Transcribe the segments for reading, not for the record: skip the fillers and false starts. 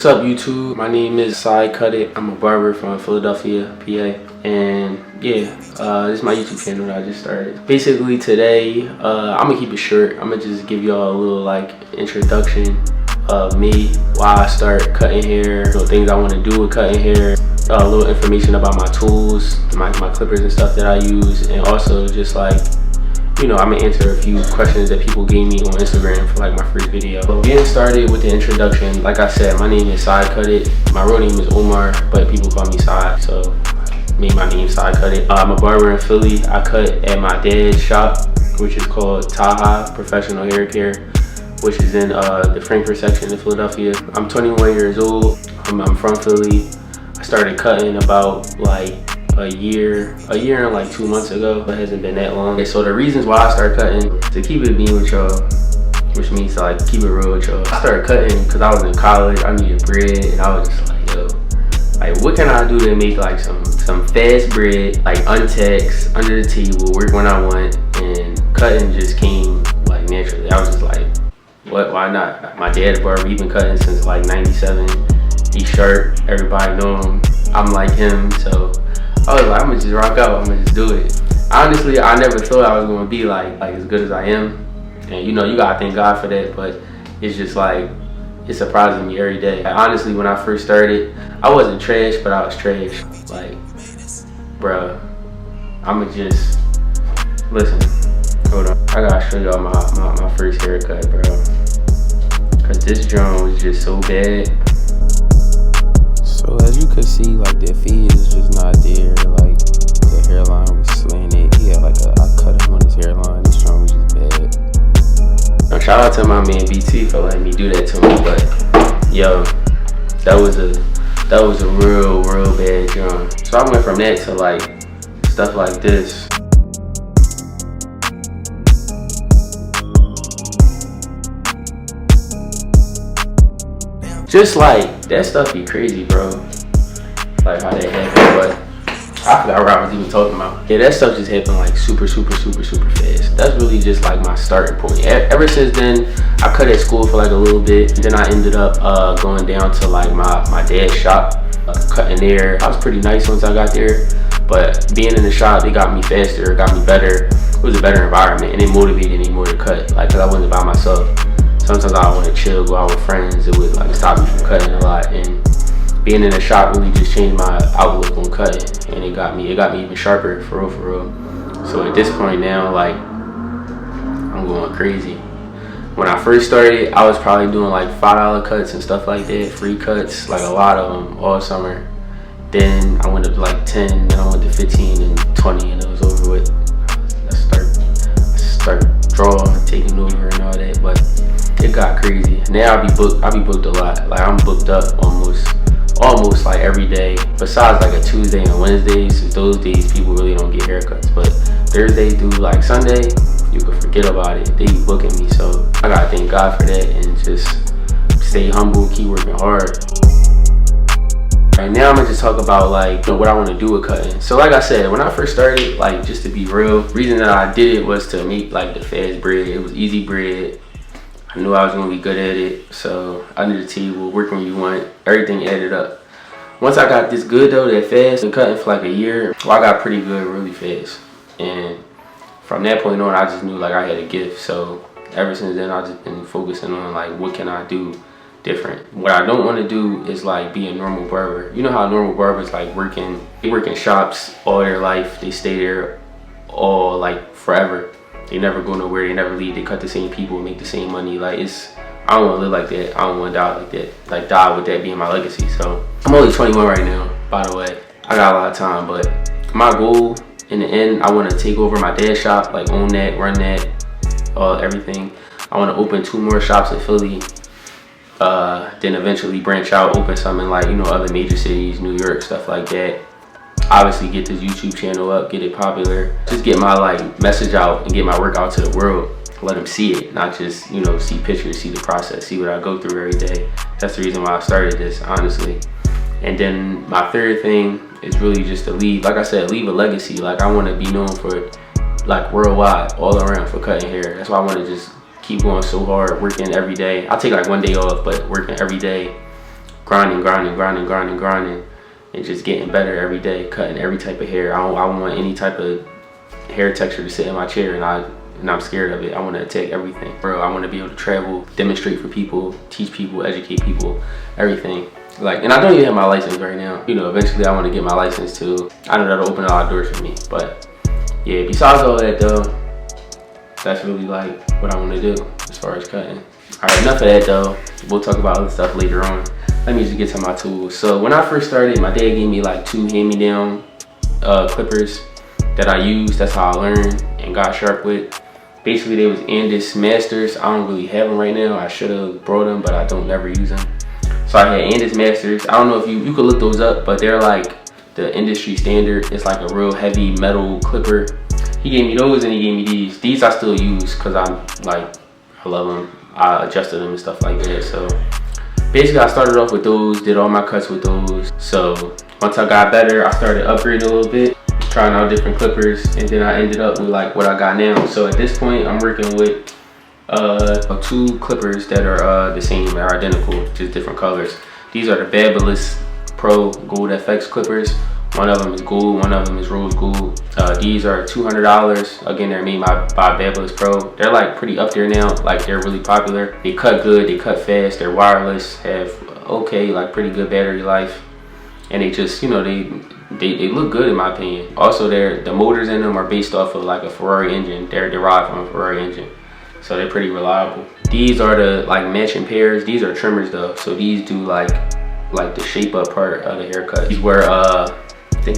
What's up, YouTube? My name is Cy Cut It. I'm a barber from Philadelphia, PA. And yeah, this is my YouTube channel that I just started. Basically today, I'm gonna keep it short. I'm gonna just give y'all a little like introduction of me, why I start cutting hair, things I want to do with cutting hair, a little information about my tools, my clippers and stuff that I use, and also just like, I'm gonna answer a few questions that people gave me on Instagram for like my first video. So getting started with the introduction, like I said, my name is Cy Cut It. My real name is Omar, but people call me Cy, so made my name Cy Cut It. I'm a barber in Philly. I cut at my dad's shop, which is called Taha Professional Hair Care, which is in the Frankfurt section in Philadelphia. I'm 21 years old. I'm from Philly. I started cutting about like a year and like 2 months ago. It hasn't been that long. So the reasons why I started cutting, to keep it being with y'all, which means to like keep it real with y'all. I started cutting because I was in college. I needed bread, and I was just like, yo, like what can I do to make like some fast bread, like untaxed, under the table, work when I want, and cutting just came like naturally. I was just like, what? Why not? My dad's barber. He's been cutting since like '97. He's sharp. Everybody know him. I'm like him, so I was like, I'm gonna just rock out. I'm gonna just do it. Honestly, I never thought I was gonna be like as good as I am, and you gotta thank God for that. But it's just like it's surprising me every day. Like, honestly, when I first started, I wasn't trash, but I was trash. Like, bruh, I'ma just listen. Hold on, I gotta show y'all my first haircut, bro. Cause this drum was just so bad. So as you could see, like the fade is just not there. Like the hairline was slanted. Yeah, like I cut him on his hairline. This drum was just bad. Now, shout out to my man BT for letting me do that to me. But yo, that was a real bad drum. So I went from that to like stuff like this. Just like that stuff be crazy, bro. Like how that happened, but I forgot what I was even talking about. Yeah, that stuff just happened like super fast. That's really just like my starting point. Ever since then, I cut at school for like a little bit. Then I ended up going down to like my dad's shop, cutting there. I was pretty nice once I got there, but being in the shop, it got me faster, it got me better. It was a better environment, and it motivated me more to cut. Like, cause I wasn't by myself. Sometimes I want to chill, go out with friends. It would like stop me from cutting a lot, and being in the shop really just changed my outlook on cutting, and it got me even sharper, for real. So at this point now, like I'm going crazy. When I first started, I was probably doing like $5 cuts and stuff like that, free cuts, like a lot of them all summer. Then I went up to like 10, then I went to 15 and 20, and it was over with. I start drawing, taking over and all that, but it got crazy. Now I be booked a lot. Like I'm booked up almost like every day, besides like a Tuesday and Wednesdays. So those days people really don't get haircuts, but Thursday through like Sunday, you can forget about it. They be booking me, so I gotta thank God for that, and just stay humble, keep working hard. Right now I'm gonna just talk about like what I want to do with cutting. So like I said, when I first started, like just to be real, the reason that I did it was to make like the fast bread. It was easy bread. I knew I was gonna be good at it, so under the table, work when you want, everything added up. Once I got this good though, that fast, and cutting for like a year, well, I got pretty good really fast. And from that point on, I just knew like I had a gift. So ever since then, I've just been focusing on like what can I do different. What I don't want to do is like be a normal barber. You know how normal barbers like they work in shops all their life. They stay there all like forever. They never go nowhere, they never leave, they cut the same people, make the same money. Like I don't want to live like that. I don't want to die like that. Like die with that being my legacy. So I'm only 21 right now, by the way. I got a lot of time, but my goal in the end, I want to take over my dad's shop, like own that, run that, everything. I want to open 2 more shops in Philly, then eventually branch out, open some in like, other major cities, New York, stuff like that. Obviously get this YouTube channel up, get it popular, just get my like message out and get my work out to the world. Let them see it, not just see pictures, see the process, see what I go through every day. That's the reason why I started this, honestly. And then my third thing is really just to leave, like I said, leave a legacy. Like I want to be known for like worldwide, all around, for cutting hair. That's why I want to just keep going so hard, working every day. I'll take like one day off, but working every day grinding, and just getting better every day, cutting every type of hair. I don't want any type of hair texture to sit in my chair and I'm scared of it. I want to attack everything. Bro, I want to be able to travel, demonstrate for people, teach people, educate people, everything. Like, and I don't even have my license right now. You know, eventually I want to get my license too. I know that'll open a lot of doors for me. But yeah, besides all that though, that's really like what I want to do as far as cutting. All right, enough of that though. We'll talk about other stuff later on. Let me just get to my tools. So when I first started, my dad gave me like 2 hand-me-down clippers that I used. That's how I learned and got sharp with. Basically, they was Andis Masters. I don't really have them right now. I should have brought them, but I don't never use them. So I had Andis Masters. I don't know if you could look those up, but they're like the industry standard. It's like a real heavy metal clipper. He gave me those and he gave me these. These I still use because I love them. I adjusted them and stuff like that. So basically I started off with those, did all my cuts with those. So once I got better, I started upgrading a little bit, trying out different clippers, and then I ended up with like what I got now. So at this point I'm working with 2 clippers that are the same, they're identical, just different colors. These are the Barber Pro Gold FX clippers. One of them is gold, one of them is rose gold. These are $200. Again, they're made by Barber Pro. They're like pretty up there now, like they're really popular. They cut good, they cut fast, they're wireless, have okay, like pretty good battery life. And they just, you know, they look good in my opinion. Also, the motors in them are based off of like a Ferrari engine. They're derived from a Ferrari engine. So they're pretty reliable. These are the like matching pairs. These are trimmers though. So these do like the shape up part of the haircut. These were I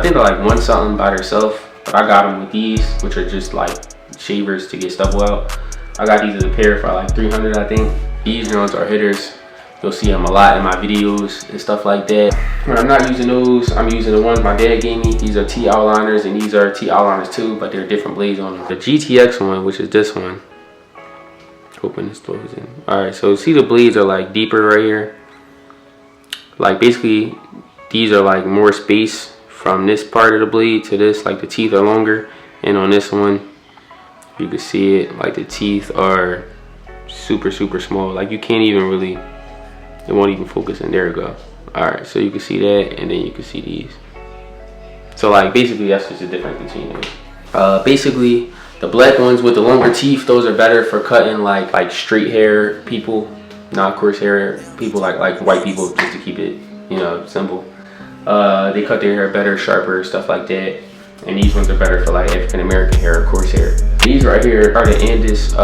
think they're like 1 something by themselves, but I got them with these, which are just like shavers to get stubble out. I got these as a pair for like 300, I think. These ones are hitters. You'll see them a lot in my videos and stuff like that. When I'm not using those, I'm using the ones my dad gave me. These are T outliners, and these are T outliners too, but they're different blades on them. The GTX one, which is this one. Hoping this blows in. All right, so see the blades are like deeper right here. Like basically, these are like more space from this part of the blade to this, like the teeth are longer. And on this one, you can see it, like the teeth are super small. Like you can't even really, it won't even focus in. There we go. All right, so you can see that, and then you can see these. So like basically that's just the difference between them. Basically the black ones with the longer teeth, those are better for cutting like straight hair people, not coarse hair people, like white people, just to keep it, you know, simple. They cut their hair better, sharper, stuff like that. And these ones are better for like African American hair, coarse hair. These right here are the Andis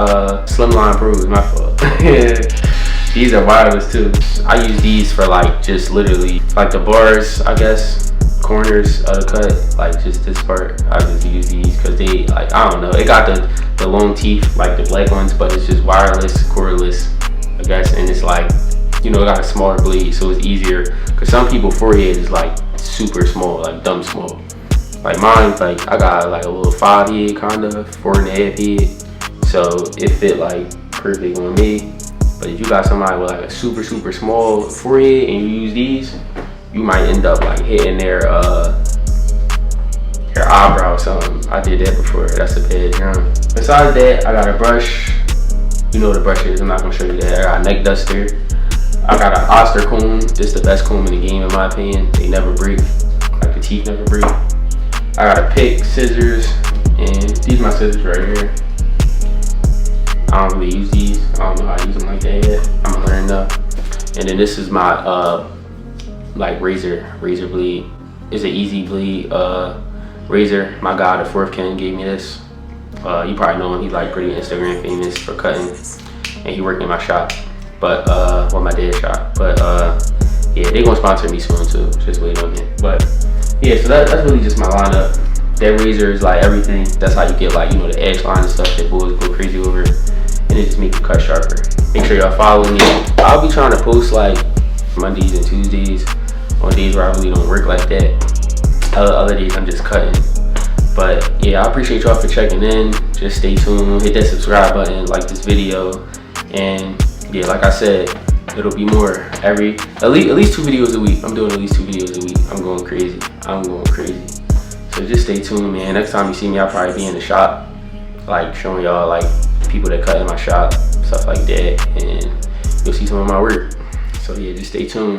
Slimline Pros, my fault. These are wireless too. I use these for like just literally like the bars, I guess, corners of the cut, like just this part. I just use these because they like, I don't know, it got the long teeth like the black ones, but it's just wireless, cordless, I guess, and it's like, you know, it got a smaller blade, so it's easier. Cause some people forehead is like super small, like dumb small. Like mine, like I got like a little 5 head, kinda 4.5 head, so it fit like perfect on me. But if you got somebody with like a super small forehead and you use these, you might end up like hitting their eyebrow or something. I did that before. That's a bad drum. Besides that, I got a brush. You know what a brush is. I'm not gonna show you that. I got a neck duster. I got an Oster comb. This is the best comb in the game in my opinion. They never break. Like the teeth never break. I got a pick, scissors, and these are my scissors right here. I don't really use these. I don't know how to use them like that yet. I'm gonna learn though. And then this is my like razor blade. It's an easy blade razor. My guy, the 4th Ken, gave me this. You probably know him. He's like pretty Instagram famous for cutting, and he worked in my shop. But well, my dad's shop. But yeah, they gonna sponsor me soon too. Just wait on it. But yeah, so that's really just my lineup. That razor is like everything. That's how you get like, you know, the edge line and stuff that boys go crazy over, and it just makes you cut sharper. Make sure y'all follow me. I'll be trying to post like Mondays and Tuesdays on days where I really don't work like that. Other days I'm just cutting. But yeah, I appreciate y'all for checking in. Just stay tuned, hit that subscribe button, like this video, and yeah, like I said, it'll be more at least 2 videos a week. I'm doing at least 2 videos a week. I'm going crazy. So just stay tuned, man. Next time you see me, I'll probably be in the shop, like showing y'all like people that cut in my shop, stuff like that, and you'll see some of my work. So yeah, just stay tuned.